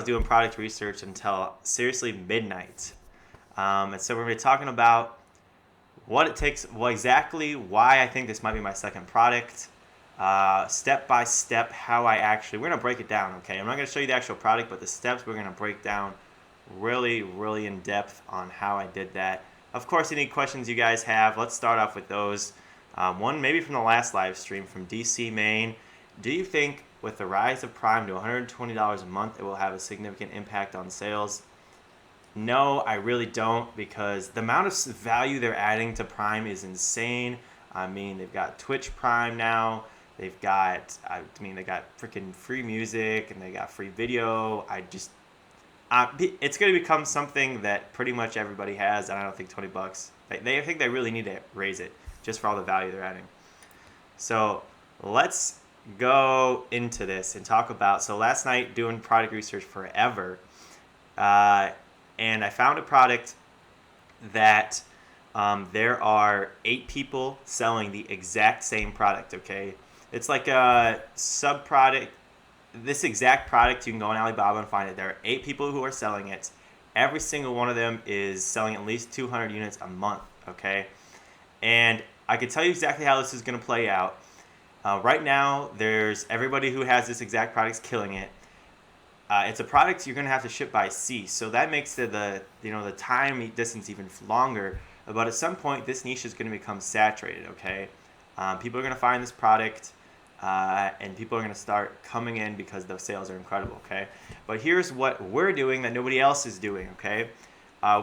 doing product research until seriously midnight. And so we're going to be talking about what it takes, well, exactly why I think this might be my second product, step by step, how we're going to break it down, okay? I'm not going to show you the actual product, but the steps we're going to break down really, really in depth on how I did that. Of course, any questions you guys have, let's start off with those. One maybe from the last live stream from DC, Maine. Do you think with the rise of Prime to $120 a month, it will have a significant impact on sales? No, I really don't, because the amount of value they're adding to Prime is insane. I mean, they've got Twitch Prime now. They got freaking free music and they got free video. It's going to become something that pretty much everybody has, and I don't think $20. I think they really need to raise it just for all the value they're adding. So let's go into this and talk about. So last night doing product research forever, and I found a product that there are 8 people selling the exact same product. Okay, it's like a sub product. This exact product, you can go on Alibaba and find it. There are 8 people who are selling it. Every single one of them is selling at least 200 units a month. Okay, and I can tell you exactly how this is going to play out. Right now, there's everybody who has this exact product is killing it. It's a product you're going to have to ship by sea, so that makes the time distance even longer. But at some point, this niche is going to become saturated. Okay, people are going to find this product, and people are going to start coming in because the sales are incredible. Okay, but here's what we're doing that nobody else is doing. Okay,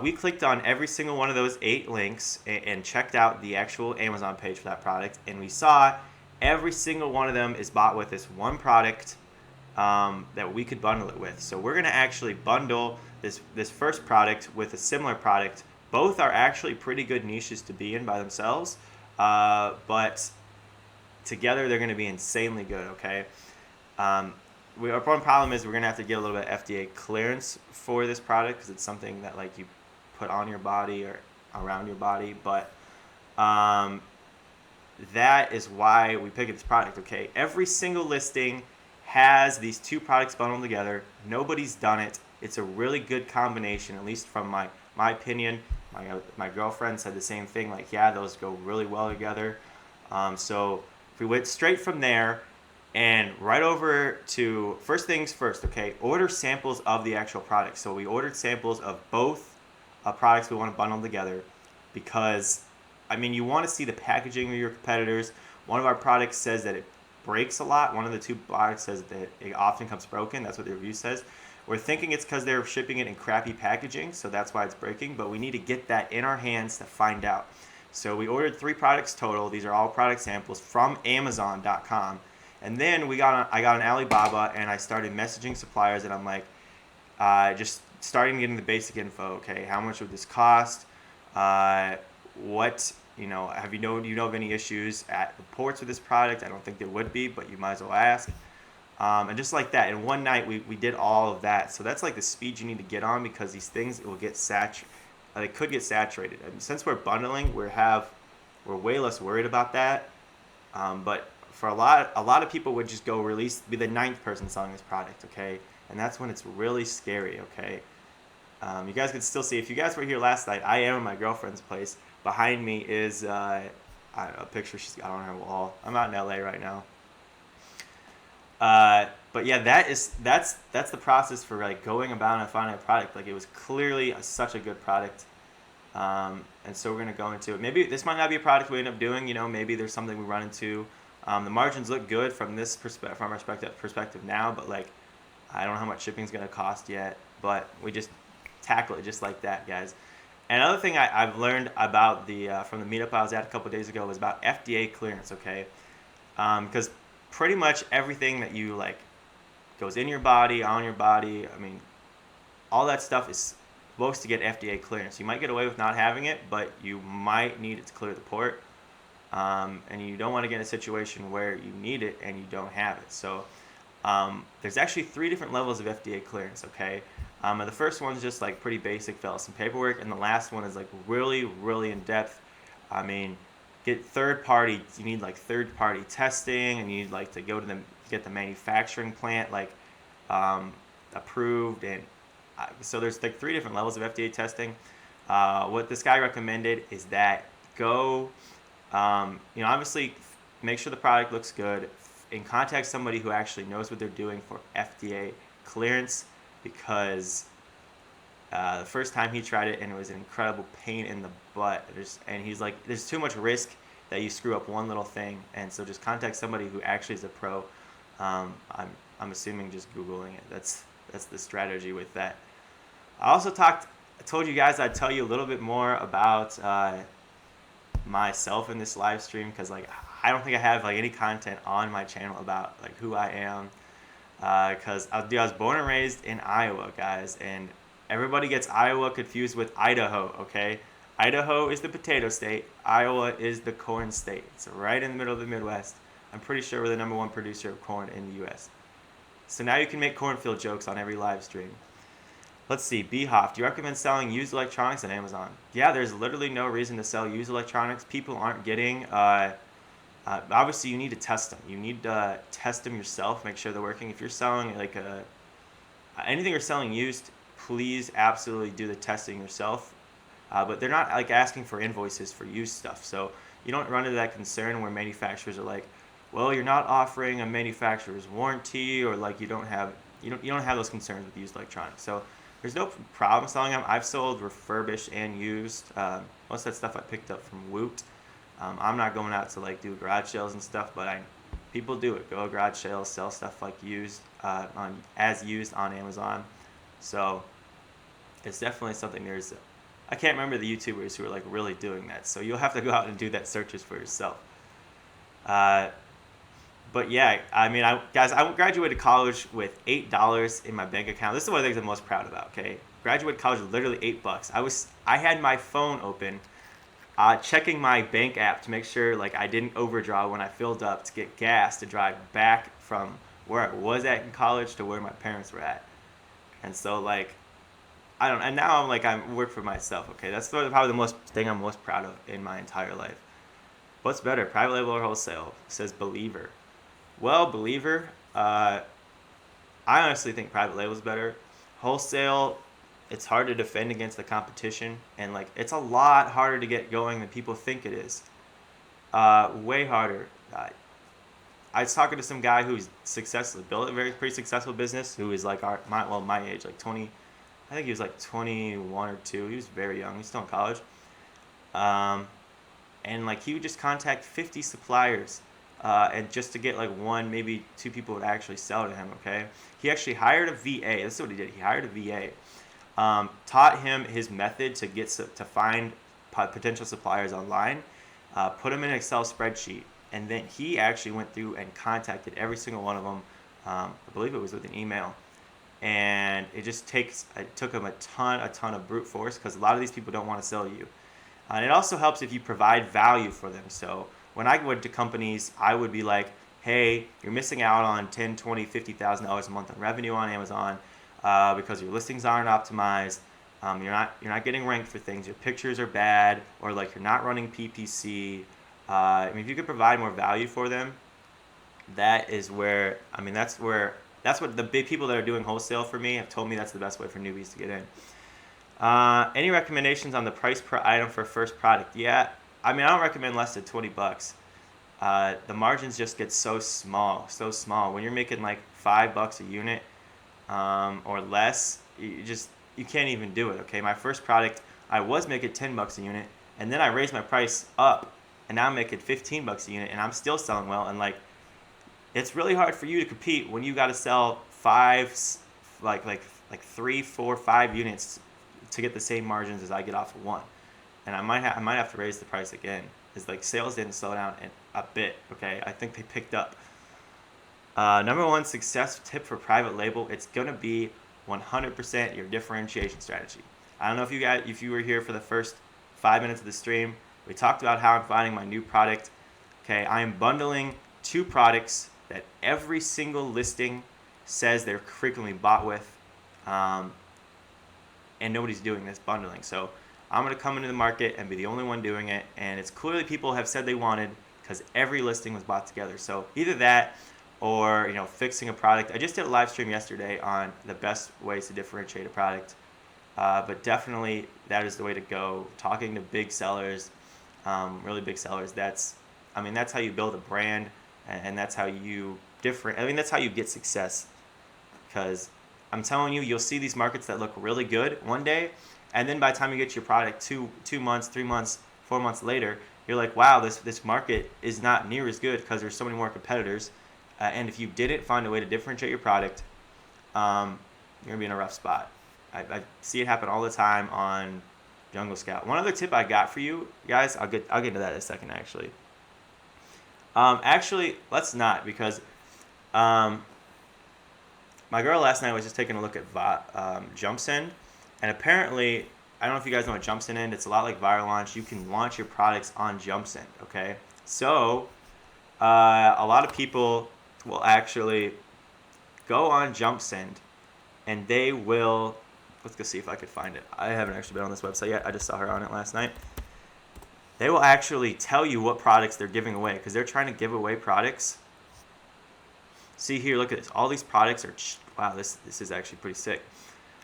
we clicked on every single one of those 8 links and checked out the actual Amazon page for that product, and we saw every single one of them is bought with this one product that we could bundle it with. So we're going to actually bundle this first product with a similar product. Both are actually pretty good niches to be in by themselves, but together they're going to be insanely good. Okay. Our one problem is we're going to have to get a little bit of FDA clearance for this product because it's something that like you put on your body or around your body, but that is why we picked this product. Okay, every single listing has these 2 products bundled together. Nobody's done it. It's a really good combination, at least from my opinion. My girlfriend said the same thing, like, yeah, those go really well together. So if we went straight from there and right over to first things first, okay, order samples of the actual product. So we ordered samples of both products we want to bundle together because, I mean, you want to see the packaging of your competitors. One of our products says that it breaks a lot. One of the 2 products says that it often comes broken. That's what the review says. We're thinking it's because they're shipping it in crappy packaging, so that's why it's breaking, but we need to get that in our hands to find out. So we ordered 3 products total. These are all product samples from Amazon.com. And then I got on Alibaba and I started messaging suppliers, and I'm like, just starting getting the basic info. Okay, how much would this cost? What, do you know of any issues at the ports with this product? I don't think there would be, but you might as well ask. And just like that, in one night we did all of that. So that's like the speed you need to get on, because these things will get they could get saturated. And since we're bundling, we're way less worried about that. But for a lot of people would just go be the 9th person selling this product. Okay, and that's when it's really scary. Okay, you guys can still see, if you guys were here last night, I am at my girlfriend's place. Behind me is a picture she's got on her wall. I'm out in LA right now. But yeah, that's the process for like going about and finding a product. Like, it was clearly such a good product, and so we're gonna go into it. Maybe this might not be a product we end up doing. Maybe there's something we run into. The margins look good from our perspective now, but like, I don't know how much shipping's gonna cost yet. But we just tackle it just like that, guys. Another thing I've learned about from the meetup I was at a couple of days ago was about FDA clearance. Okay, because pretty much everything that you like goes in your body, on your body, I mean, all that stuff is supposed to get FDA clearance. You might get away with not having it, but you might need it to clear the port, and you don't want to get in a situation where you need it and you don't have it. So there's actually 3 different levels of FDA clearance. Okay. And the first one's just like pretty basic, fill out some paperwork, and the last one is like really, really in depth. I mean, you need like third-party testing, and you need like to get the manufacturing plant like approved, and so there's like 3 different levels of FDA testing. What this guy recommended is that go, obviously make sure the product looks good, and contact somebody who actually knows what they're doing for FDA clearance, because the first time he tried it, and it was an incredible pain in the butt. And he's like, there's too much risk that you screw up one little thing, and so just contact somebody who actually is a pro. I'm assuming just Googling it. That's the strategy with that. I told you guys I'd tell you a little bit more about myself in this live stream, because like I don't think I have like any content on my channel about like who I am, because I was born and raised in Iowa, guys, and everybody gets Iowa confused with Idaho. Okay, Idaho is the potato state, Iowa is the corn state. It's right in the middle of the Midwest. I'm pretty sure we're the #1 producer of corn in the U.S. So now you can make cornfield jokes on every live stream. Let's see, Bhoff, do you recommend selling used electronics on Amazon? Yeah, there's literally no reason to sell used electronics. People aren't getting, obviously you need to test them. You need to test them yourself, make sure they're working. If you're selling like anything you're selling used, please absolutely do the testing yourself. But they're not like asking for invoices for used stuff. So you don't run into that concern where manufacturers are like, well, you're not offering a manufacturer's warranty, or like you don't have those concerns with used electronics. So there's no problem selling them. I've sold refurbished and used. Most of that stuff I picked up from Woot. I'm not going out to like do garage sales and stuff, but people do it. Go to garage sales, sell stuff like used as used on Amazon. So it's definitely something. I can't remember the YouTubers who are like really doing that. So you'll have to go out and do that searches for yourself. But yeah, I mean, I graduated college with $8 in my bank account. This is one of the things I'm most proud about. Okay, graduated college with literally $8. I had my phone open, checking my bank app to make sure like I didn't overdraw when I filled up to get gas to drive back from where I was at in college to where my parents were at. And so like, and now I'm work for myself. Okay, that's probably the thing I'm most proud of in my entire life. What's better, private label or wholesale? Says Believer. Well, Believer, I honestly think private label is better. Wholesale, it's hard to defend against the competition, and like it's a lot harder to get going than people think it is. Way harder. I was talking to some guy who's successfully built a pretty successful business, who is like my age, like 20. I think he was like 21 or 2. He was very young. He's still in college. And like he would just contact 50 suppliers. And just to get like 1, maybe 2 people would actually sell to him. Okay, he actually hired a VA. This is what he did. He hired a VA, taught him his method to find potential suppliers online, put them in an Excel spreadsheet, and then he actually went through and contacted every single one of them. I believe it was with an email, and it took him a ton of brute force, because a lot of these people don't want to sell you, and it also helps if you provide value for them. So when I went to companies, I would be like, hey, you're missing out on $10,000, $20,000, $50,000 a month in revenue on Amazon because your listings aren't optimized. You're not getting ranked for things. Your pictures are bad, or like you're not running PPC. If you could provide more value for them, that's what the big people that are doing wholesale for me have told me that's the best way for newbies to get in. Any recommendations on the price per item for first product? Yeah. I don't recommend less than $20. The margins just get so small. When you're making like $5 a unit or less, you can't even do it. Okay, my first product, I was making $10 a unit, and then I raised my price up, and now I'm making $15 a unit, and I'm still selling well. And like, it's really hard for you to compete when you got to sell 3, 4, 5 units to get the same margins as I get off of 1. And I might have to raise the price again. It's like sales didn't slow down a bit. Okay, I think they picked up. #1 success tip for private label: it's gonna be 100% your differentiation strategy. I don't know if you were here for the first 5 minutes of the stream. We talked about how I'm finding my new product. Okay, I am bundling 2 products that every single listing says they're frequently bought with, and nobody's doing this bundling. So I'm going to come into the market and be the only one doing it, and it's clearly people have said they wanted, because every listing was bought together. So either that, or fixing a product. I just did a live stream yesterday on the best ways to differentiate a product, but definitely that is the way to go. Talking to big sellers, really big sellers. That's how you build a brand, and that's how you that's how you get success. Because I'm telling you, you'll see these markets that look really good one day, and then by the time you get your product 2 months, 3 months, 4 months later, you're like, wow, this market is not near as good because there's so many more competitors. And if you didn't find a way to differentiate your product, you're gonna be in a rough spot. I see it happen all the time on Jungle Scout. One other tip I got for you guys, I'll get into that in a second actually. Actually, let's not, because my girl last night was just taking a look at JumpSend, and apparently, I don't know if you guys know what JumpSend is. It's a lot like Viral Launch. You can launch your products on JumpSend, okay? So, a lot of people will actually go on JumpSend, and they will, let's go see if I could find it. I haven't actually been on this website yet. I just saw her on it last night. They will actually tell you what products they're giving away, because they're trying to give away products. See here, look at this. All these products are, wow, this is actually pretty sick.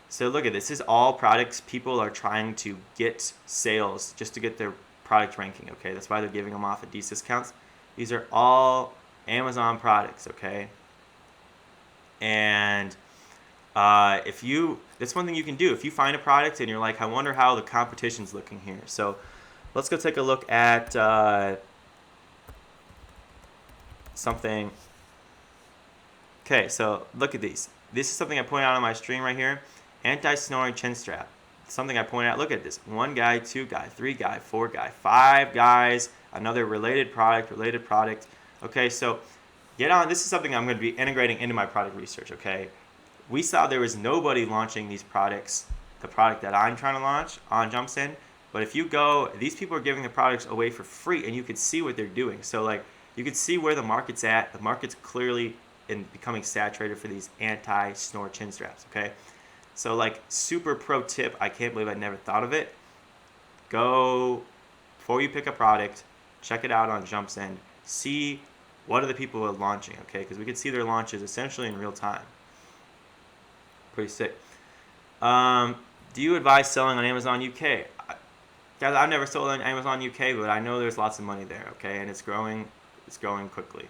So look at this. This is all products people are trying to get sales just to get their product ranking, okay? That's why they're giving them off at these discounts. These are all Amazon products, okay? And that's one thing you can do. If you find a product and you're like, I wonder how the competition's looking here. So let's go take a look at something. Okay, so look at these. This is something I pointed out on my stream right here. Anti-snoring chin strap. Something I pointed out. Look at this. 1 guy, 2 guy, 3 guy, 4 guy, 5 guys. Another related product. Okay, so get on. This is something I'm going to be integrating into my product research, okay? We saw there was nobody launching these products, the product that I'm trying to launch on JumpSend. But if you go, these people are giving the products away for free, and you can see what they're doing. So, like, you can see where the market's at. The market's clearly becoming saturated for these anti-snore chin straps, okay? So, like, super pro tip, I can't believe I never thought of it. Go, before you pick a product, check it out on JumpSend. See what are the people are launching, okay? Because we can see their launches essentially in real time. Pretty sick. Do you advise selling on Amazon UK? Guys, I've never sold on Amazon UK, but I know there's lots of money there, okay? And it's growing quickly.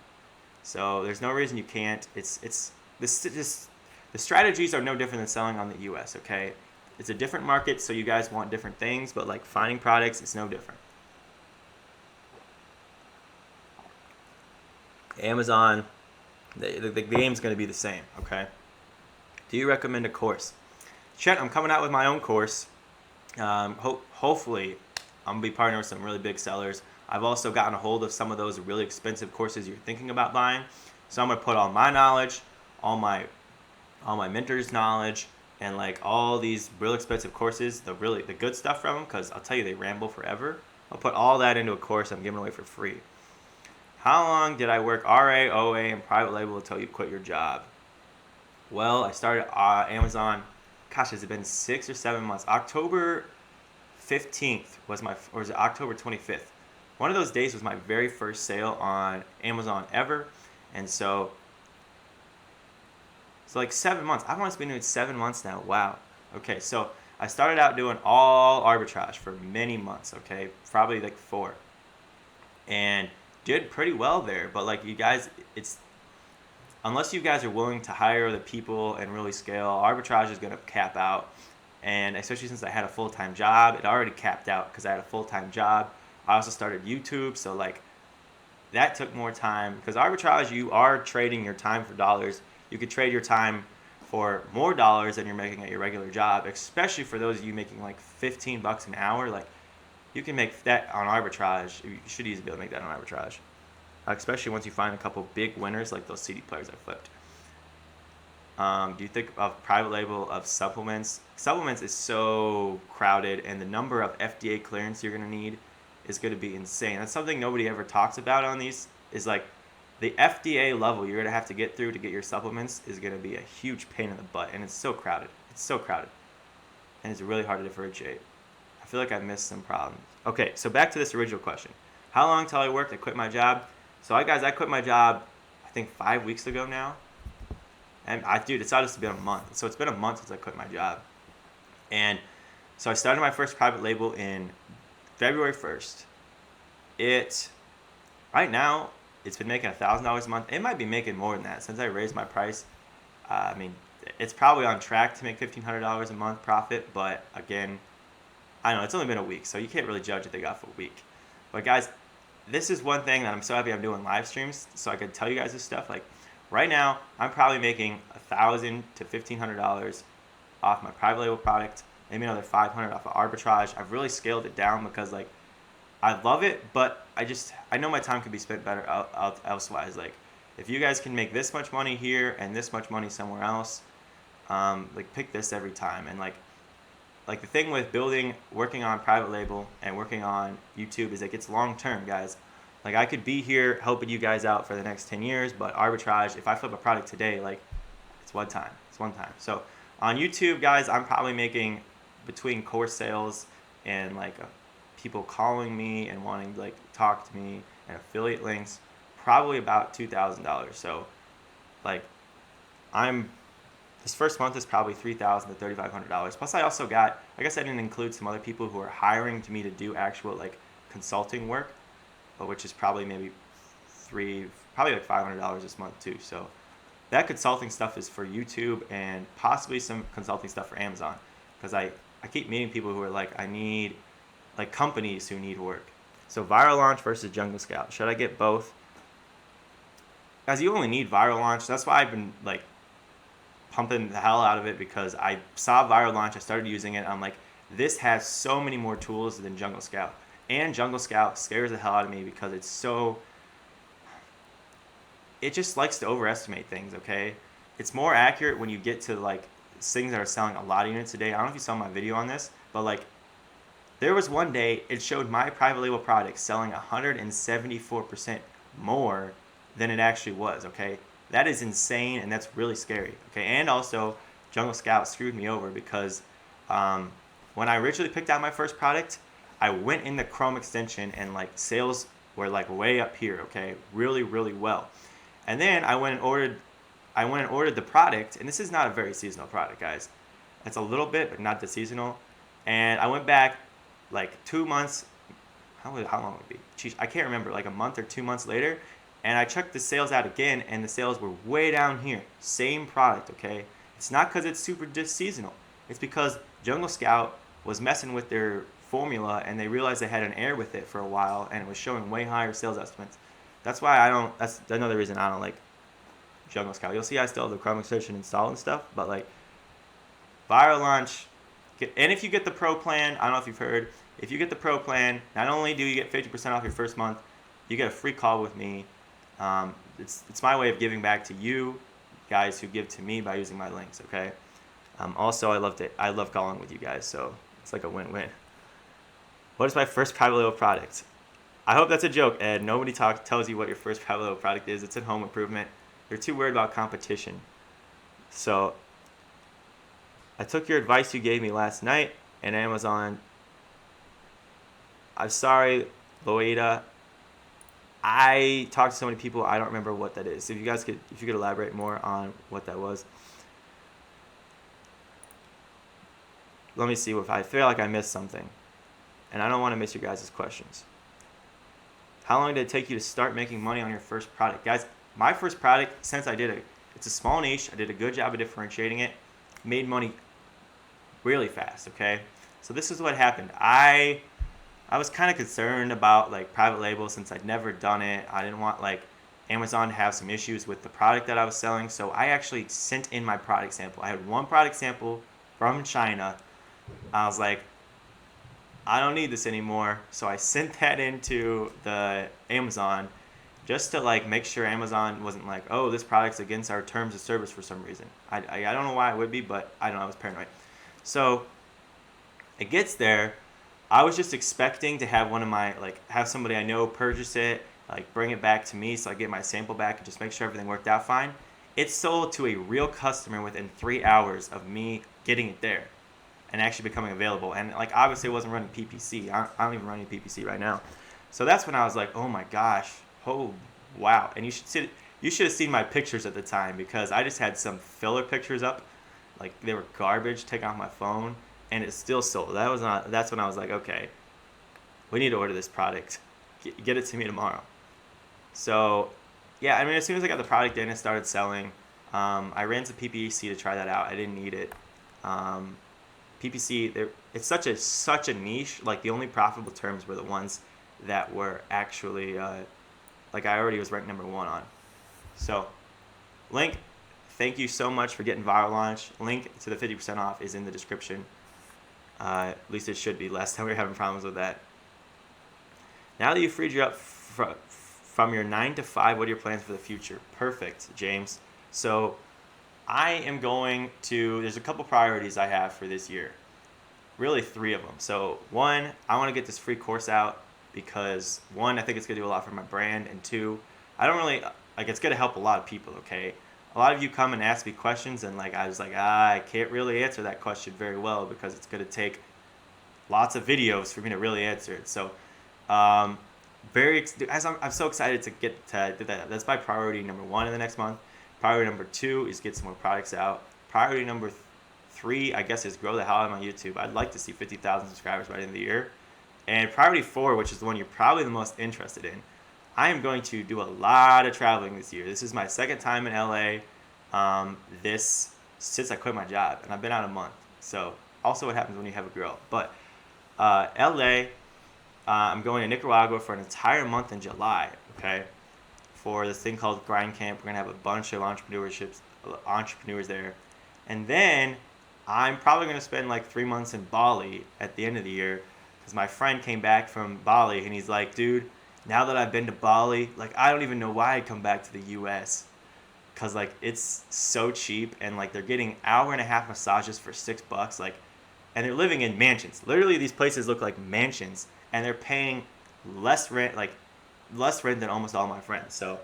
So there's no reason you can't. The strategies are no different than selling on the US, okay? It's a different market, so you guys want different things, but like finding products, it's no different. Amazon, the game's going to be the same, okay? Do you recommend a course? Chet, I'm coming out with my own course. Hopefully, I'm going to be partnering with some really big sellers. I've also gotten a hold of some of those really expensive courses you're thinking about buying. So I'm going to put all my knowledge, all my mentors' knowledge, and like all these real expensive courses, the good stuff from them, because I'll tell you, they ramble forever. I'll put all that into a course I'm giving away for free. How long did I work RA, OA, and private label until you quit your job? Well, I started Amazon, gosh, has it been 6 or 7 months? October 15th was or was it October 25th? One of those days was my very first sale on Amazon ever. And so like 7 months. I've almost been doing 7 months now. Wow. Okay, so I started out doing all arbitrage for many months, okay? Probably like 4. And did pretty well there, but like you guys, unless you guys are willing to hire the people and really scale, arbitrage is going to cap out. And especially since I had a full-time job, it already capped out because I had a full-time job. I also started YouTube, so like that took more time, because arbitrage, you are trading your time for dollars. You could trade your time for more dollars than you're making at your regular job, especially for those of you making like $15 an hour. Like, you can make that on arbitrage. You should easily be able to make that on arbitrage, especially once you find a couple big winners like those CD players I flipped. Do you think of private label of supplements? Supplements is so crowded, and the number of FDA clearance you're going to need is going to be insane. That's something nobody ever talks about on these, is like the FDA level you're going to have to get through to get your supplements is going to be a huge pain in the butt, and it's so crowded. And it's really hard to differentiate. I feel like I missed some problems. Okay, so back to this original question. How long till I worked? I quit my job. So I quit my job, I think 5 weeks ago now. And dude, it's honestly been a month. So it's been a month since I quit my job. And so I started my first private label in February 1st. Right now, it's been making $1,000 a month. It might be making more than that since I raised my price. I mean, it's probably on track to make $1,500 a month profit. But again, I don't know, it's only been a week, so you can't really judge what they got for a week. But guys, this is one thing that I'm so happy I'm doing live streams, so I can tell you guys this stuff. Like right now, I'm probably making $1,000 to $1,500 off my private label product, maybe another $500 off of arbitrage. I've really scaled it down because like I love it, but I know my time could be spent better elsewise. Like if you guys can make this much money here and this much money somewhere else, like pick this every time. And like the thing with working on private label and working on YouTube is like it's long term, guys. Like I could be here helping you guys out for the next 10 years, but arbitrage, if I flip a product today, like it's one time. So on YouTube, guys, I'm probably making between course sales and like people calling me and wanting to like talk to me and affiliate links, probably about $2,000. So like this first month is probably $3,000 to $3,500. Plus, I guess I didn't include some other people who are hiring me to do actual like consulting work, which is probably maybe like $500 this month too. So that consulting stuff is for YouTube and possibly some consulting stuff for Amazon, because I keep meeting people who are like, I need like companies who need work. So viral launch versus Jungle Scout. Should I get both? Guys, you only need viral launch. That's why I've been like pumping the hell out of it, because I saw viral launch, I started using it. I'm like, this has so many more tools than Jungle Scout. And Jungle Scout scares the hell out of me because it just likes to overestimate things, okay? It's more accurate when you get to like things that are selling a lot of units a day. I don't know if you saw my video on this, but like there was one day it showed my private label product selling 174% more than it actually was, okay? That is insane, and that's really scary, okay? And also, Jungle Scout screwed me over because when I originally picked out my first product, I went in the Chrome extension and like sales were like way up here, okay? Really, really well. And then I went and ordered the product, and this is not a very seasonal product, guys. It's a little bit, but not the seasonal. And I went back like 2 months, how long would it be? Jeez, I can't remember, like a month or 2 months later, and I checked the sales out again, and the sales were way down here. Same product, okay? It's not because it's super just seasonal. It's because Jungle Scout was messing with their formula, and they realized they had an error with it for a while, and it was showing way higher sales estimates. That's why that's another reason I don't like Jungle Scout. You'll see I still have the Chrome extension installed and stuff, but like viral launch, and if you get the pro plan, I don't know if you've heard, if you get the pro plan, not only do you get 50% off your first month, you get a free call with me. It's my way of giving back to you guys who give to me by using my links, okay? Also, I love calling with you guys, so it's like a win-win. What is my first private label product? I hope that's a joke, Ed. Nobody tells you what your first private label product is. It's in home improvement. You're too worried about competition. So I took your advice you gave me last night, and Amazon. I'm sorry, Loida. I talked to so many people, I don't remember what that is. If you could elaborate more on what that was. Let me see if I feel like I missed something. And I don't want to miss your guys' questions. How long did it take you to start making money on your first product? Guys, my first product, since it's a small niche, I did a good job of differentiating it, made money really fast, okay? So this is what happened. I was kind of concerned about like private label since I'd never done it. I didn't want like Amazon to have some issues with the product that I was selling, so I actually sent in my product sample. I had one product sample from China. I was like, I don't need this anymore, so I sent that into the Amazon just to like make sure Amazon wasn't like, oh, this product's against our terms of service for some reason. I don't know why it would be, but I don't know, I was paranoid. So it gets there. I was just expecting to have have somebody I know purchase it, like bring it back to me so I get my sample back and just make sure everything worked out fine. It sold to a real customer within 3 hours of me getting it there and actually becoming available. And like obviously it wasn't running PPC. I don't even run any PPC right now. So that's when I was like, oh my gosh, oh wow. And you You should have seen my pictures at the time because I just had some filler pictures up, like they were garbage, taken off my phone, and it still sold. That's when I was like, okay, we need to order this product. Get it to me tomorrow. So, yeah, I mean, as soon as I got the product in, it started selling. I ran some PPC to try that out. I didn't need it. PPC, it's such a niche. Like the only profitable terms were the ones that were actually like I already was ranked number 1 on. So, link. Thank you so much for getting viral launch. Link to the 50% off is in the description. At least it should be. Last time we were having problems with that. Now that you've freed you up from your 9 to 5, what are your plans for the future? Perfect, James. So I am going to, there's a couple priorities I have for this year. Really 3 of them. So 1, I want to get this free course out because 1, I think it's going to do a lot for my brand, and 2, I don't really, like, it's going to help a lot of people, okay? A lot of you come and ask me questions, and like I was like, I can't really answer that question very well because it's going to take lots of videos for me to really answer it. So I'm so excited to get to do that. That's my priority number 1 in the next month. Priority number 2 is get some more products out. Priority number 3, I guess, is grow the hell out of my YouTube. I'd like to see 50,000 subscribers by the end of the year. And priority 4, which is the one you're probably the most interested in, I am going to do a lot of traveling this year. This is my 2nd time in LA. Since I quit my job, and I've been out a month. So also what happens when you have a girl. But LA, I'm going to Nicaragua for an entire month in July, okay, for this thing called Grind Camp. We're going to have a bunch of entrepreneurs there. And then I'm probably going to spend like 3 months in Bali at the end of the year because my friend came back from Bali, and he's like, dude, now that I've been to Bali, like, I don't even know why I'd come back to the U.S. because, like, it's so cheap, and, like, they're getting hour-and-a-half massages for $6, like, and they're living in mansions. Literally, these places look like mansions, and they're paying less rent than almost all my friends. So,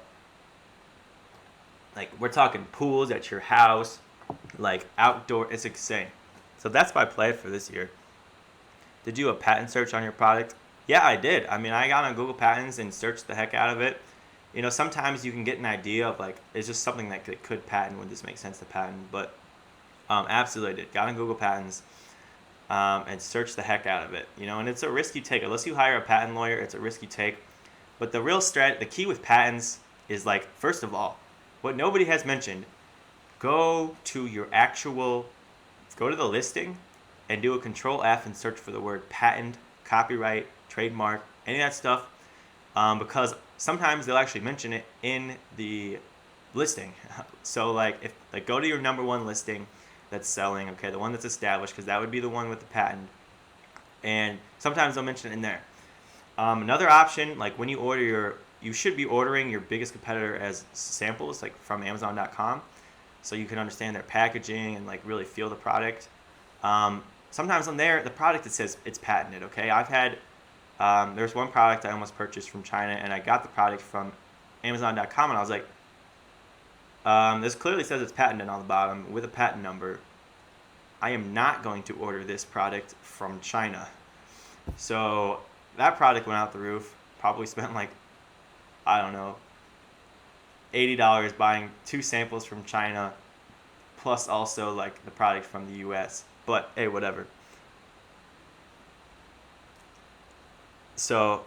like, we're talking pools at your house, like, outdoor. It's insane. So that's my plan for this year. Did you do a patent search on your product? Yeah, I did. I mean, I got on Google Patents and searched the heck out of it. You know, sometimes you can get an idea of, like, it's just something that could patent. Would this make sense to patent? But absolutely I did. Got on Google Patents and searched the heck out of it. You know, and it's a risk you take. Unless you hire a patent lawyer, it's a risk you take. But the key with patents is, like, first of all, what nobody has mentioned, go to the listing and do a Control F and search for the word patent, copyright, trademark, any of that stuff, because sometimes they'll actually mention it in the listing. So, like, go to your number 1 listing that's selling, okay, the one that's established, because that would be the one with the patent, and sometimes they'll mention it in there. Another option, like, when you should be ordering your biggest competitor as samples, like from Amazon.com, so you can understand their packaging and, like, really feel the product. Sometimes on there, the product, it says it's patented, okay? I've had, there's one product I almost purchased from China, and I got the product from Amazon.com, and I was like, this clearly says it's patented on the bottom with a patent number. I am not going to order this product from China. So that product went out the roof. Probably spent, like, I don't know, $80 buying 2 samples from China, plus also, like, the product from the US. But hey, whatever. So,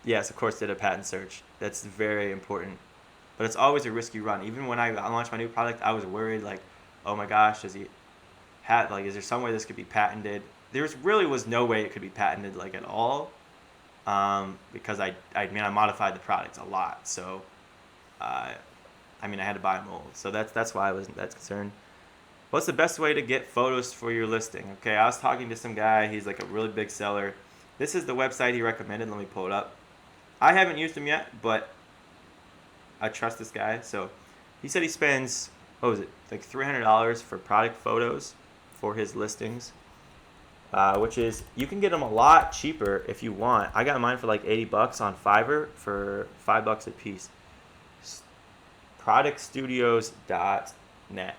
yes, of course, did a patent search. That's very important. But it's always a risky run. Even when I launched my new product, I was worried, like, oh my gosh, is there some way this could be patented? There really was no way it could be patented, like, at all, because I modified the product a lot. So, I had to buy a mold. So that's why I wasn't that concerned. What's the best way to get photos for your listing? Okay, I was talking to some guy. He's, like, a really big seller. This is the website he recommended. Let me pull it up. I haven't used him yet, but I trust this guy. So he said he spends, like $300 for product photos for his listings, which is, you can get them a lot cheaper if you want. I got mine for like $80 on Fiverr for $5 a piece. Productstudios.net.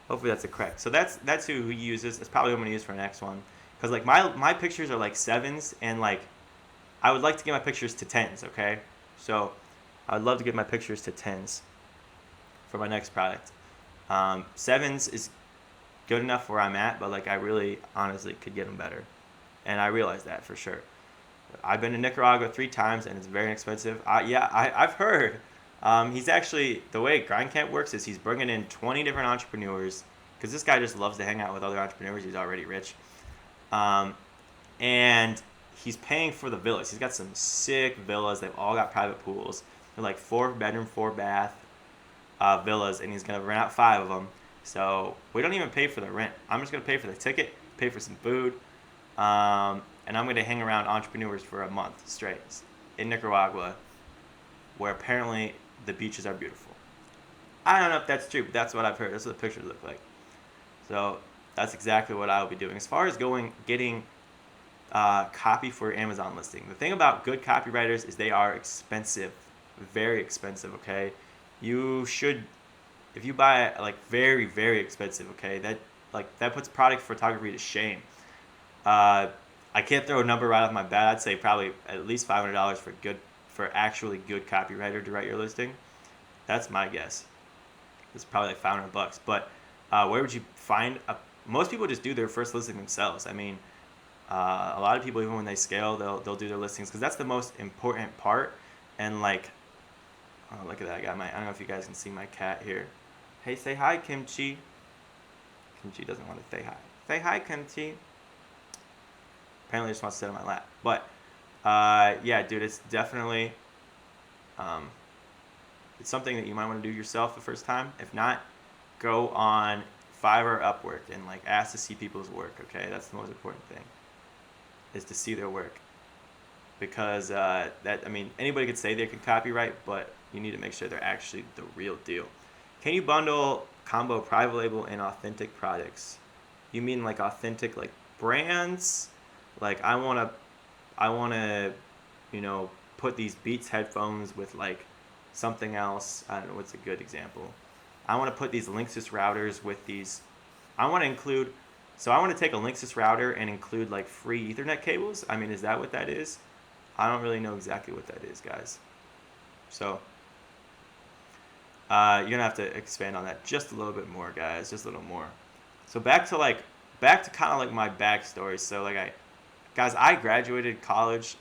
Hopefully that's correct. So that's who he uses. That's probably what I'm gonna use for the next one. Cause, like, my pictures are like 7s, and, like, I would like to get my pictures to 10s. Okay, so I would love to get my pictures to 10s. for my next product. Sevens is good enough where I'm at, but like I really honestly could get them better, and I realize that for sure. I've been to Nicaragua 3 times, and it's very expensive. I've heard. He's actually, the way Grind Camp works is he's bringing in 20 different entrepreneurs, because this guy just loves to hang out with other entrepreneurs. He's already rich, and he's paying for the villas. He's got some sick villas. They've all got private pools. They're like 4-bedroom, 4-bath villas, and he's gonna rent out 5 of them. So we don't even pay for the rent. I'm just gonna pay for the ticket, pay for some food, and I'm gonna hang around entrepreneurs for a month straight in Nicaragua, where apparently the beaches are beautiful. I don't know if that's true, but that's what I've heard. That's what the pictures look like. So that's exactly what I will be doing. As far as getting copy for your Amazon listing, the thing about good copywriters is they are expensive, very expensive. Okay, you should, if you buy like very, very expensive, okay, that puts product photography to shame. I can't throw a number right off my bat. I'd say probably at least $500 for actually good copywriter to write your listing. That's my guess. It's probably like $500. But where would you find most people just do their first listing themselves. I mean, a lot of people, even when they scale, they'll do their listings, because that's the most important part. And like, oh, look at that. I don't know if you guys can see my cat here. Hey, say hi, Kimchi. Kimchi doesn't want to say hi. Say hi, Kimchi. Apparently just wants to sit on my lap. But yeah, dude, it's definitely it's something that you might want to do yourself the first time. If not, go on Fiverr, Upwork, and like ask to see people's work. Okay, that's the most important thing, is to see their work, because anybody could say they can copyright, but you need to make sure they're actually the real deal. Can you bundle combo private label and authentic products? You mean like authentic, like brands? Like I wanna, put these Beats headphones with like something else. I don't know what's a good example. I want to put these Linksys routers with these. I want to take a Linksys router and include like free Ethernet cables. I mean, is that what that is? I don't really know exactly what that is, guys. So you're gonna have to expand on that just a little bit more, guys. Just a little more. So back to kind of like my backstory. So like I graduated college,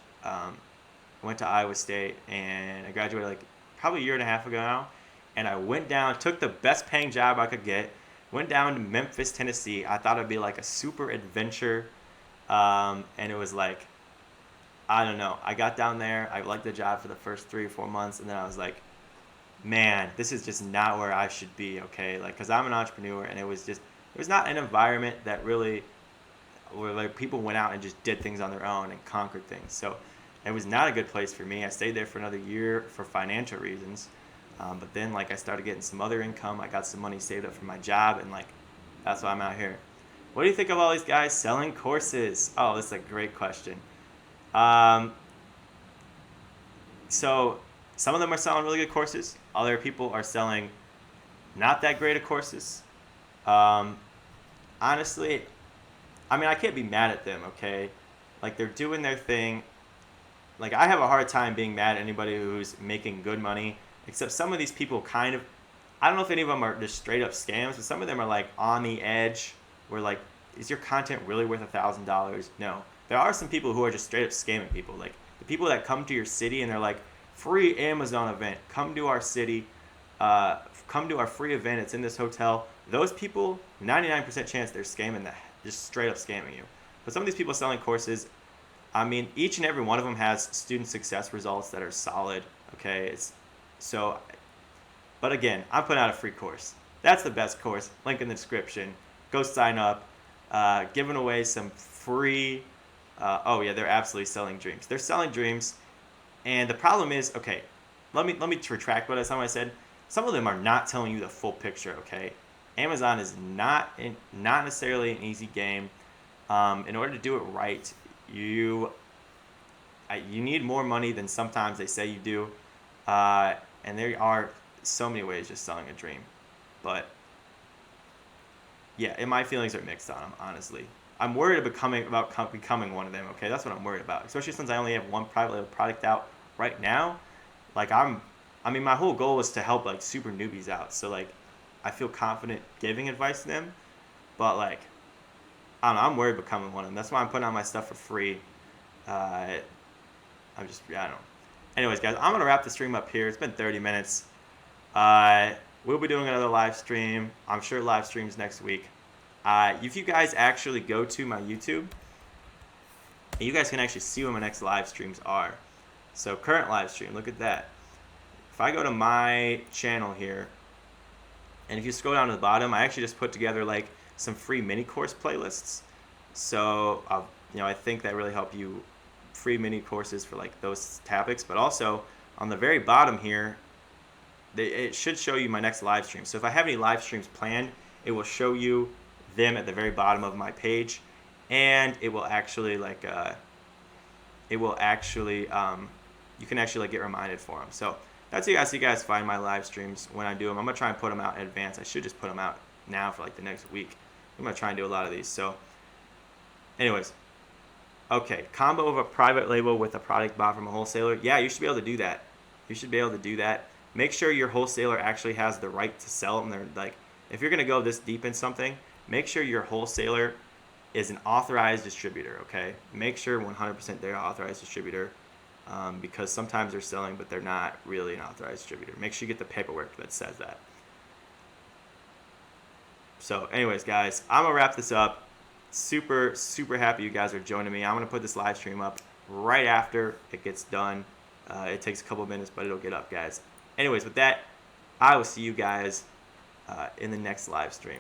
went to Iowa State, and I graduated like probably a year and a half ago now. And I went down, took the best paying job I could get, went down to Memphis, Tennessee. I thought it'd be like a super adventure, and it was like, I don't know. I got down there, I liked the job for the first 3 or 4 months, and then I was like, man, this is just not where I should be, okay? Like, because I'm an entrepreneur, and it was not an environment that really, where like people went out and just did things on their own and conquered things. So it was not a good place for me. I stayed there for another year for financial reasons. But then like I started getting some other income. I got some money saved up for my job, and like that's why I'm out here. What do you think of all these guys selling courses? Oh, this is a great question. So some of them are selling really good courses. Other people are selling not that great of courses. Honestly, I mean, I can't be mad at them, okay? Like, they're doing their thing. Like, I have a hard time being mad at anybody who's making good money, except some of these people kind of, I don't know if any of them are just straight up scams, but some of them are like on the edge where like, is your content really worth $1,000? No. There are some people who are just straight up scamming people. Like the people that come to your city and they're like, free Amazon event, come to our city, come to our free event, it's in this hotel. Those people, 99% chance they're scamming that, just straight up scamming you. But some of these people selling courses, I mean, each and every one of them has student success results that are solid, okay? But again, I'm putting out a free course. That's the best course. Link in the description. Go sign up. Giving away some free. Oh yeah, they're absolutely selling dreams. They're selling dreams, and the problem is, okay, let me retract what I said. Some of them are not telling you the full picture. Okay, Amazon is not necessarily an easy game. In order to do it right, you need more money than sometimes they say you do. And there are so many ways just selling a dream. But yeah, and my feelings are mixed on them, honestly. I'm worried about becoming one of them, okay? That's what I'm worried about. Especially since I only have one private label product out right now. Like I'm I mean, my whole goal was to help like super newbies out. So like, I feel confident giving advice to them, but like, I don't know, I'm worried becoming one of them. That's why I'm putting out my stuff for free. Uh, I don't know. Anyways, guys, I'm gonna wrap the stream up here. It's been 30 minutes. Uh, we'll be doing another live stream. I'm sure live streams next week. If you guys actually go to my YouTube, you guys can actually see when my next live streams are. So current live stream, look at that. If I go to my channel here, and if you scroll down to the bottom, I actually just put together like some free mini course playlists. So I think that really help you, free mini courses for like those topics. But also on the very bottom here, it should show you my next live stream. So if I have any live streams planned, it will show you them at the very bottom of my page, and it will actually like you can actually like get reminded for them. So that's how you guys find my live streams when I do them. I'm gonna try and put them out in advance. I should just put them out now for like the next week. I'm gonna try and do a lot of these. So anyways, okay, combo of a private label with a product bought from a wholesaler. Yeah, you should be able to do that. You should be able to do that. Make sure your wholesaler actually has the right to sell it. And they're like, if you're gonna go this deep in something, make sure your wholesaler is an authorized distributor. Okay, make sure 100% they're an authorized distributor, because sometimes they're selling, but they're not really an authorized distributor. Make sure you get the paperwork that says that. So, anyways, guys, I'm gonna wrap this up. Super, super happy you guys are joining me. I'm gonna put this live stream up right after it gets done. It takes a couple of minutes, but it'll get up, guys. Anyways, with that, I will see you guys in the next live stream.